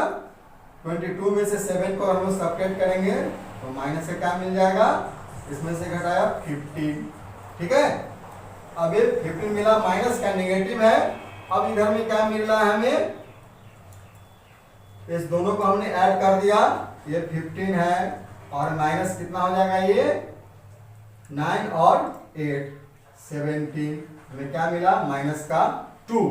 22 में से 7 को हम लोग सब्ट्रैक्ट करेंगे, तो माइनस का क्या मिल जाएगा, इसमें से घटाया 15। ठीक है, अब ये 15 मिला, माइनस का निगेटिव है। अब इधर में क्या मिल रहा है हमें, इस दोनों को हमने ऐड कर दिया, ये 15 है, और माइनस कितना हो जाएगा, ये 9 और 8 17, हमें क्या मिला, माइनस का 2।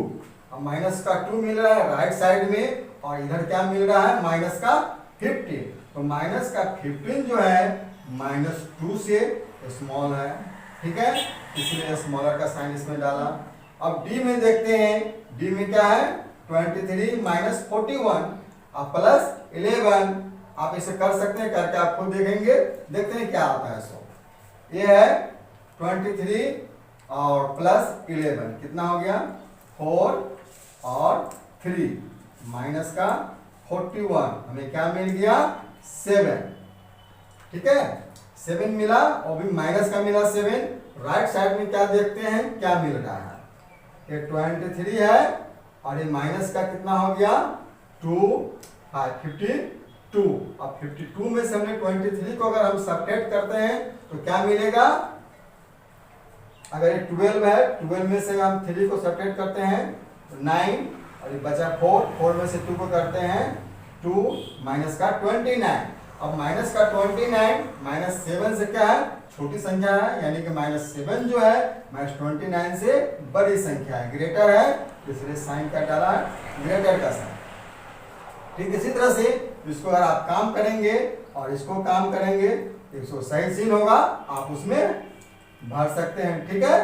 अब माइनस का 2 मिल रहा है राइट साइड में, और इधर क्या मिल रहा है, माइनस का 15। तो माइनस का 15 जो है -2 से स्मॉल है। ठीक है, इसलिए स्मॉलर का साइन इसमें डाला। अब डी में देखते हैं, डी में क्या है, 23 - 41 प्लस 11। आप इसे कर सकते हैं, करके आप खुद देखेंगे, देखते हैं क्या आता है। सो ये है 23 और प्लस 11, कितना हो गया, 4 और 3, माइनस का 41, हमें क्या मिल गया, 7। ठीक है, 7 मिला, और भी माइनस का मिला 7। राइट साइड में क्या देखते हैं, क्या मिल रहा है, ये 23 है, और ये माइनस का कितना हो गया, 2 52। अब 52 में से हमने 23 को अगर हम सब्ट्रैक्ट करते हैं तो क्या मिलेगा, अगर ये 12 है, 12 में से हम 3 को सब्ट्रैक्ट करते हैं तो 9, और ये बचा 4 में से 2 को करते हैं 2, माइनस का 29। अब माइनस का 29 -7 से क्या है, छोटी संख्या है, यानी कि -7 जो है -29 से बड़ी संख्या है, ग्रेटर है, इसलिए साइन क्या डाला, ग्रेटर का साइन। ठीक, इसी तरह से इसको अगर आप काम करेंगे और इसको काम करेंगे, इसको सही सीन होगा, आप उसमें भर सकते हैं। ठीक है,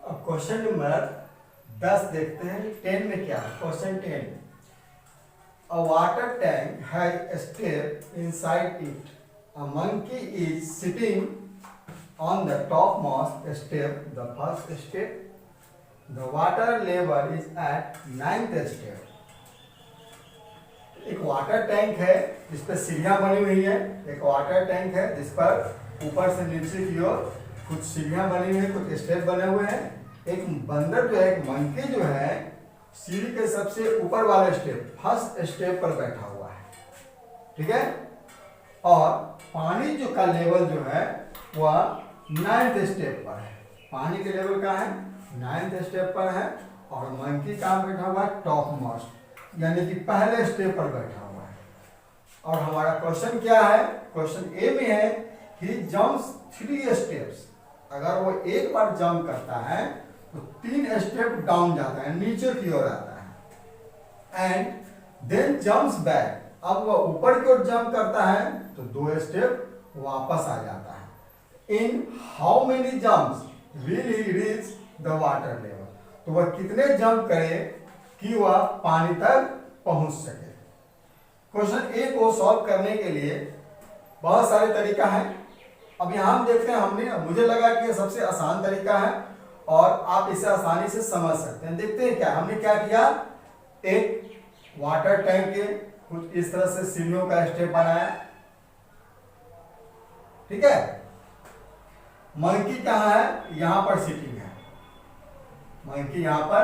अब क्वेश्चन नंबर 10 देखते हैं, 10 में क्या है। Question 10, a water tank has a step inside it. A monkey is sitting on the topmost step, the first step. The water level is at 9th step. एक वाटर टैंक है, जिस पर सीढ़ियां बनी हुई है। एक वाटर टैंक है जिस पर ऊपर से नीचे की ओर कुछ सीढ़ियां बनी हुई है, कुछ स्टेप बने हुए हैं। एक बंदर जो है, एक मंकी जो है, सीढ़ी के सबसे ऊपर वाले स्टेप, फर्स्ट स्टेप पर बैठा हुआ है। ठीक है, और पानी जो का लेवल जो है वह 9th स्टेप पर है। पानी के लेवल का है 9th स्टेप पर है, और मंकी कहाँ बैठा हुआ है, टॉप मोस्ट, यानी कि पहले स्टेप पर बैठा हुआ है। और हमारा क्वेश्चन क्या है, क्वेश्चन ए में है, ही जंप्स 3 स्टेप्स। अगर वो एक बार जंप करता है तो 3 स्टेप डाउन जाता है, नीचे की ओर आता है, एंड देन जंप्स बैक। अब वो ऊपर की ओर जंप करता है तो 2 स्टेप वापस आ जाता है। In how many jumps will he reach the water level. तो वह कितने जंप करे कि वह पानी तक पहुंच सके। क्वेश्चन ए को सॉल्व करने के लिए बहुत सारे तरीका है। अब यहां हम देखते हैं, हमने मुझे लगा कि यह सबसे आसान तरीका है, और आप इसे आसानी से समझ सकते हैं। देखते हैं क्या हमने क्या किया, एक वाटर टैंक के कुछ इस तरह से सीढ़ियों का स्टेप बनाया, ठीक है। मंकी कहाँ है, यहां पर सिटिंग है, मंकी यहां पर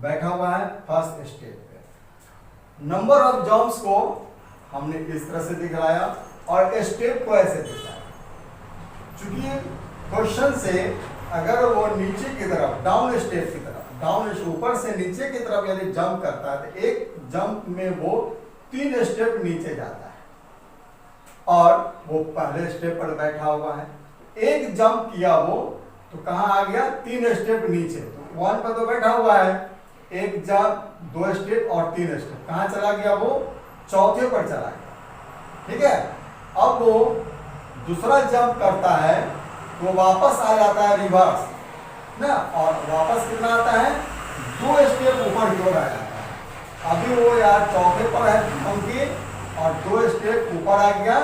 बैठा हुआ है फर्स्ट स्टेप पे। नंबर ऑफ जंप्स को हमने इस तरह से दिखाया और स्टेप को ऐसे दिखाया। चूंकि क्वेश्चन से अगर वो नीचे की तरफ डाउन स्टेप की तरफ, डाउन ऊपर से नीचे की तरफ यदि जंप करता है तो एक जंप में वो 3 स्टेप नीचे जाता है और वो पहले स्टेप पर बैठा हुआ है। एक जंप किया वो तो कहां आ गया, 3 स्टेप नीचे, तो 1 पर तो बैठा हुआ है, एक जंप 2 स्टेप और 3 स्टेप कहां चला गया, वो चौथे पर चला गया, ठीक है। अब वो दूसरा जंप करता है तो वापस आ जाता है रिवर्स ना, और वापस कितना आता है, 2 स्टेप ऊपर की ओर आ जाता है। अभी वो यार चौथे पर है मंकी और 2 स्टेप ऊपर आ गया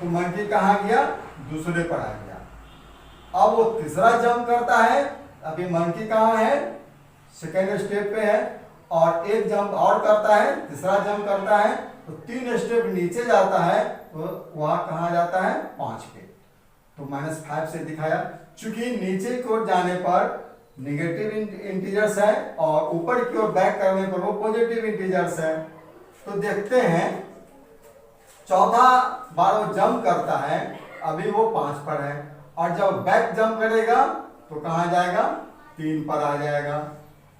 तो मंकी कहाँ गया, दूसरे पर आ गया। अब वो तीसरा जंप करता है, अभी मंकी कहाँ है, सेकेंड स्टेप पे है, और एक जंप और करता है, तीसरा जंप करता है तो 3 स्टेप नीचे जाता है तो वहां कहाँ जाता है, 5 पे, तो -5 से दिखाया। चूंकि नीचे की ओर जाने पर निगेटिव इंटीजर्स है और ऊपर की ओर बैक करने पर वो पॉजिटिव इंटीजर्स है। तो देखते हैं चौथा बार वो जंप करता है, अभी वो 5 पर है, और जब बैक जंप करेगा तो कहां जाएगा, 3 पर आ जाएगा,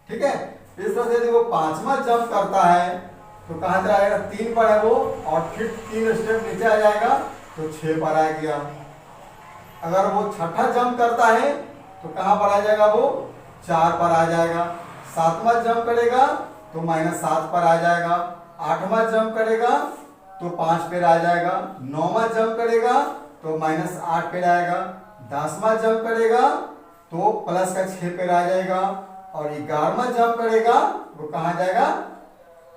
ठीक है। इस तरह से वो 5वां जंप करता है तो कहां जाएगा, 3 पर है वो, और फिर 3 स्टेप नीचे आ जाएगा तो 6 पर आ गया। अगर वो छठा जंप करता है तो कहां पर आ जाएगा, वो 4 पर आ जाएगा। 7वां जंप करेगा तो -7 पर आ जाएगा। 8वां जंप करेगा तो 5 पर आ जाएगा। 9वां जंप करेगा तो -8 पर आएगा। 10वां जंप करेगा तो प्लस का 6 पर आ जाएगा, और 11वां जंप करेगा वो कहां जाएगा,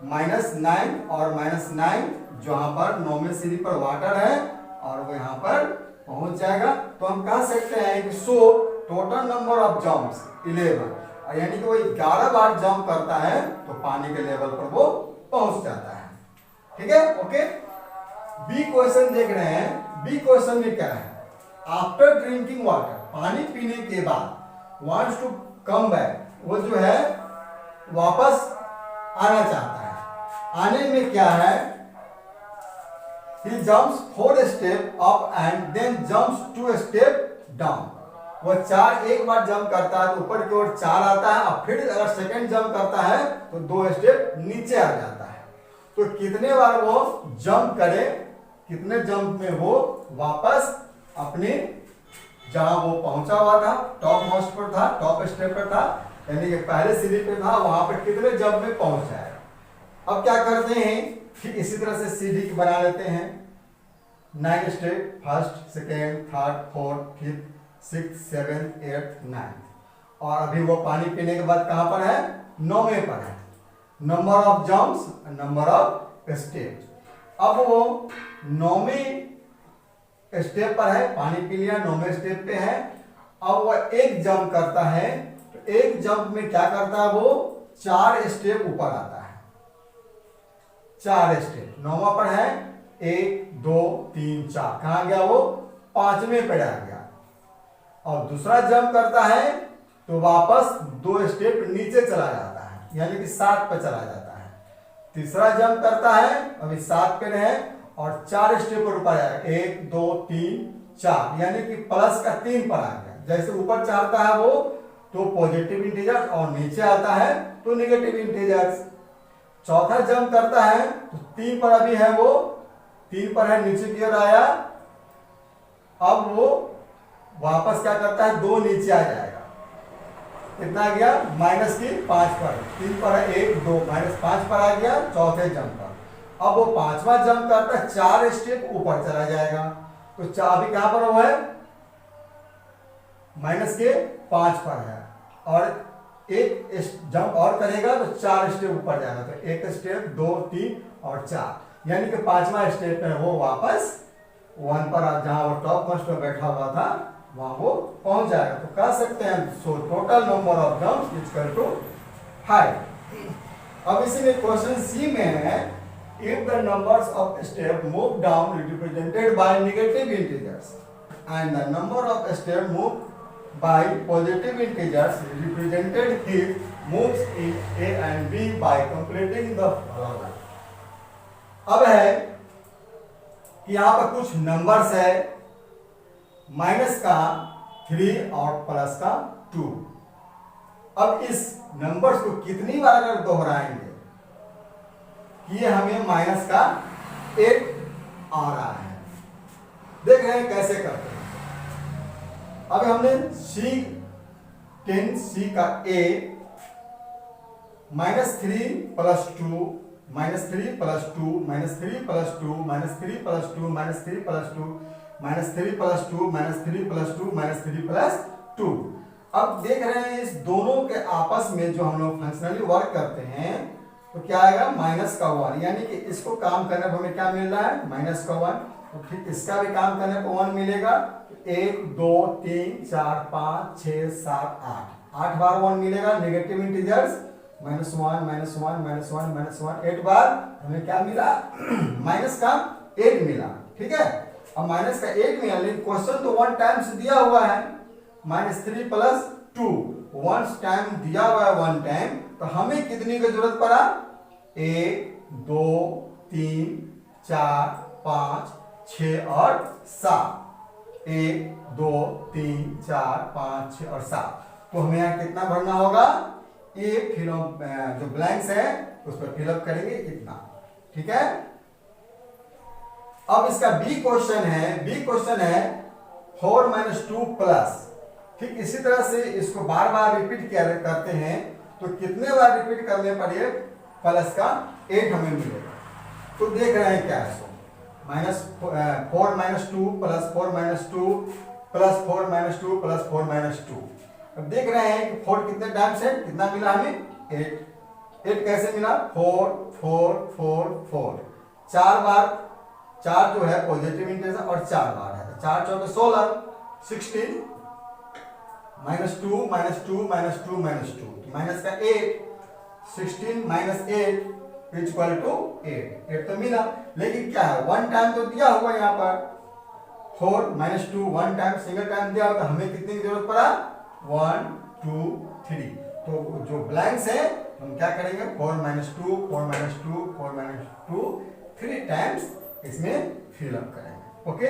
-9, और -9 जहां पर 9वें सीढ़ी पर वाटर है और वो यहाँ पर पहुंच जाएगा। तो हम कह सकते हैं कि सो टोटल नंबर ऑफ जंप्स 11, यानी कि वो 11 बार जंप करता है तो पानी के लेवल पर वो पहुंच जाता है, ठीक है। ओके, बी क्वेश्चन देख रहे हैं। बी क्वेश्चन में क्या है, आफ्टर ड्रिंकिंग वाटर, पानी पीने के बाद वांट्स टू कम बैक, वो जो है वापस आना चाहता है। आने में क्या है, he jumps 4 step up and then jumps 2 step down। वो 4 एक बार जंप करता है तो ऊपर की ओर 4 आता है, और फिर अगर सेकंड जंप करता है तो 2 स्टेप नीचे आ जाता है। तो कितने बार वो जंप करे, कितने जंप में वो वापस अपने जहां वो पहुंचा हुआ था, टॉप मोस्ट पर था, टॉप स्टेप पर था, यानी कि पहले सीढ़ी पे था, वहां पर कितने जंप में पहुंच जाएगा। अब क्या करते हैं, ठीक इसी तरह से सीढ़ी बना लेते हैं। 9 step, first, second, third, fourth, fifth, 6, 7, 8, 9, और अभी वो पानी पीने के बाद कहां पर है, 9वें पर है। Number of jumps, number of step. अब वो 9वें स्टेप पर है, पानी पी लिया, 9वें स्टेप पे है। अब वो एक जंप करता है, तो एक जंप में क्या करता है, वो 4 स्टेप ऊपर आता है, 4 स्टेप। 9वां पर है, 1, 2, 3, 4, कहां गया वो, 5वें पे आ गया। और दूसरा जंप करता है तो वापस 2 स्टेप नीचे चला जाता है, यानी कि 7 पे चला जाता है। तीसरा जंप करता है, अभी 7 पे है, और 4 स्टेप पर ऊपर आएगा, 1, 2, 3, 4, यानी कि प्लस का 3 पर आ गया। जैसे ऊपर चढ़ता है वो तो पॉजिटिव इंटीजर, और नीचे आता है तो नेगेटिव इंटीजर्स। चौथा जंप करता है तो 3 पर अभी है वो, 3 पर है, नीचे की ओर आया। अब वो वापस क्या करता है, 2 नीचे आ जाएगा, कितना गया, -5 पर, 3 पर है, 1, 2, -5 पर आ गया चौथे जंप पर। अब वो 5वां जंप करता है, 4 स्टेप ऊपर चला जाएगा, तो अभी कहां पर वो है, -5 पर है, और एक जंप और करेगा तो 4 स्टेप ऊपर जाएगा, तो 1 स्टेप, 2, 3 और 4, यानी कि 5वां स्टेप है वो वापस 1 पर, जहां वो टॉप मोस्ट पर बैठा हुआ था वहां वो पहुंच जाएगा। तो कह सकते हैं so total number of terms equal to 5। अब इसी में क्वेश्चन सी में है if the numbers of step move down represented by negative integers and the number of step moved by positive integers represented if moves in A and B by completing the following। अब है कि यहाँ पर कुछ numbers है, minus का 3 और plus का 2। अब इस नंबर्स को कितनी बार अगर दोहराएंगे ये हमें माइनस का 8 आ रहा है। देख रहे हैं कैसे करते हैं। अब हमने C का A -3 + 2 -3 + 2 -3 + 2 -3 + 2 -3 + 2 -3 + 2 -3 + 2 -3 + 2। अब देख रहे हैं इस दोनों के आपस में जो हम लोग फंक्शनली वर्क करते हैं तो क्या आएगा -1, यानी कि इसको काम करने पर हमें क्या मिल रहा है -1। तो ठीक इसका भी काम करने पर 1 मिलेगा। 1 2 3 4 5 6 7 8 बार 1 मिलेगा। नेगेटिव इंटीजर्स -1 -1 -1 -1 8 बार हमें क्या मिला माइनस का 8 मिला। ठीक है, अब माइनस का 8 मिला, लेकिन क्वेश्चन तो 1 टाइम्स दिया हुआ है -3 + 2 1 टाइम दिया हुआ है 1 टाइम। तो हमें कितनी की जरूरत पड़ा 1 2 3 4 5 6 और 7। 1 2 3 4 5 6 और 7। तो हमें यहाँ कितना भरना होगा, ये फिलअप जो ब्लैंक्स है उस पर फिलअप करेंगे इतना। ठीक है, अब इसका बी क्वेश्चन है 4 - 2 प्लस। ठीक इसी तरह से इसको बार बार रिपीट करते हैं तो कितने बार रिपीट करने पर ये प्लस का 8 हमें मिलेगा। तो देख रहे हैं क्या है, -4 - 2 + 4 - 2 + 4 - 2 + 4 - 2। अब देख रहे हैं कि 4 कितने टाइम्स है, कितना मिला हमें 8 कैसे मिला 4 4 4 4 4 बार। 4 जो है पॉजिटिव इंटीजर और 4 बार है, 4 चौके 16 16 -2 -2 -2 -2 माइनस का 8 16 - 8 = 8 तो मिला। लेकिन क्या है 1 टाइम तो दिया हुआ यहाँ पर 4 - 2 1 टाइम सिंगल टाइम दिया हुआ, तो हमें कितनी की जरूरत पड़ा 1 2 3। तो जो ब्लैंक्स है हम क्या करेंगे 4 - 2 4 - 2 4 - 2 3 टाइम्स इसमें फिल अप करेंगे। ओके।